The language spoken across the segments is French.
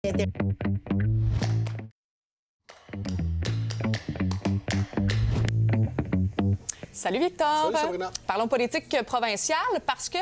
Salut Victor. Salut Sabrina. Parlons politique provinciale parce que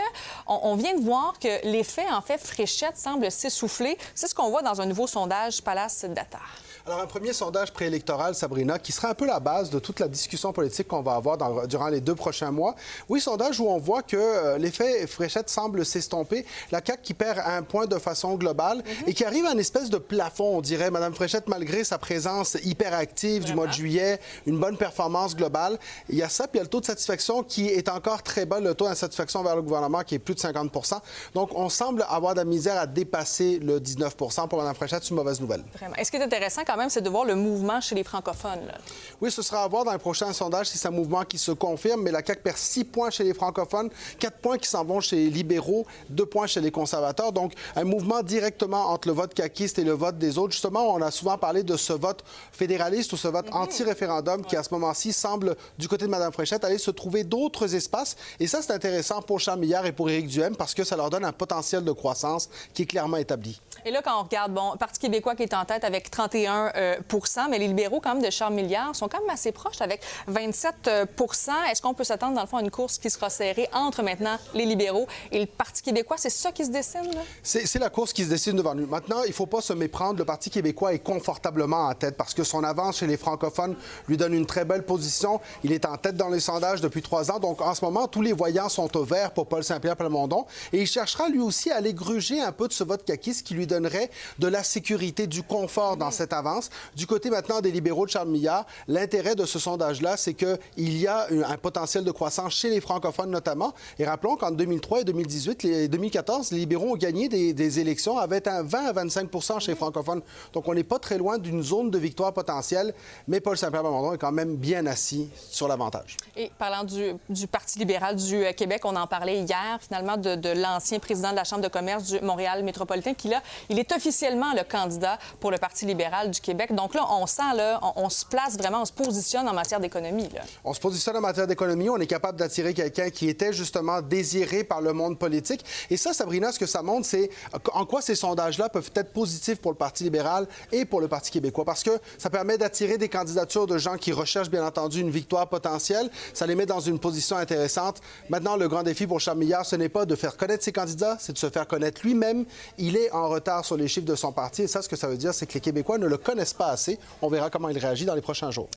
on vient de voir que l'effet, Fréchette semble s'essouffler. C'est ce qu'on voit dans un nouveau sondage Palace Data. Alors, un premier sondage préélectoral, Sabrina, qui sera un peu la base de toute la discussion politique qu'on va avoir durant les 2 prochains mois. Oui, sondage où on voit que l'effet Fréchette semble s'estomper. La CAQ qui perd 1 point de façon globale et qui arrive à une espèce de plafond, on dirait. Mme Fréchette, malgré sa présence hyperactive du mois de juillet, une bonne performance globale. Il y a ça, puis il y a le taux de satisfaction qui est encore très bas, le taux d'insatisfaction vers le gouvernement qui est plus de 50 %. Donc, on semble avoir de la misère à dépasser le 19 % pour Mme Fréchette. C'est une mauvaise nouvelle. Vraiment. Et ce qui est intéressant quand même, c'est de voir le mouvement chez les francophones. Là. Oui, ce sera à voir dans les prochains sondages si c'est un mouvement qui se confirme, mais la CAQ perd 6 points chez les francophones, 4 points qui s'en vont chez les libéraux, 2 points chez les conservateurs. Donc, un mouvement directement entre le vote caquiste et le vote des autres. Justement, on a souvent parlé de ce vote fédéraliste ou ce vote anti-référendum qui, à ce moment-ci, semble, du côté de Mme Fréchette, aller se trouver d'autres espaces. Et ça, c'est intéressant pour Charles Milliard et pour Éric Duhaime parce que ça leur donne un potentiel de croissance qui est clairement établi. Et là, quand on regarde, bon, Parti québécois qui est en tête avec 31 mais les libéraux, quand même, de Charles Milliard sont quand même assez proches avec 27 Est-ce qu'on peut s'attendre, dans le fond, à une course qui sera serrée entre maintenant les libéraux et le Parti québécois? C'est ça qui se dessine, là? C'est la course qui se dessine devant nous. Maintenant, il ne faut pas se méprendre. Le Parti québécois est confortablement en tête parce que son avance chez les francophones lui donne une très belle position. Il est en tête dans les sondages depuis 3 ans. Donc, en ce moment, tous les voyants sont au vert pour Paul Saint-Pierre Plamondon. Et il cherchera, lui aussi, à aller gruger un peu de ce vote caquiste qui lui donnerait de la sécurité, du confort dans cette avance. Du côté maintenant des libéraux de Charles Milliard, l'intérêt de ce sondage-là, c'est qu'il y a un potentiel de croissance chez les francophones notamment. Et rappelons qu'en 2003 et 2014, les libéraux ont gagné des élections avec un 20 à 25 % chez les francophones. Donc, on n'est pas très loin d'une zone de victoire potentielle, mais Paul Saint-Pierre Plamondon est quand même bien assis sur l'avantage. Et parlant du Parti libéral du Québec, on en parlait hier, finalement, de l'ancien président de la Chambre de commerce du Montréal métropolitain, qui, là, il est officiellement le candidat pour le Parti libéral du Québec. Donc là, on sent, là, on se place vraiment, on se positionne en matière d'économie. Là. On se positionne en matière d'économie. On est capable d'attirer quelqu'un qui était justement désiré par le monde politique. Et ça, Sabrina, ce que ça montre, c'est en quoi ces sondages-là peuvent être positifs pour le Parti libéral et pour le Parti québécois. Parce que ça permet d'attirer des candidatures de gens qui recherchent, bien entendu, une victoire potentielle. Ça les met dans une position intéressante. Maintenant, le grand défi pour Charles Milliard, ce n'est pas de faire connaître ses candidats, c'est de se faire connaître lui-même. Il est en retard sur les chiffres de son parti. Et ça, ce que ça veut dire, c'est que les Québécois ne le connaissent pas assez. On verra comment il réagit dans les prochains jours.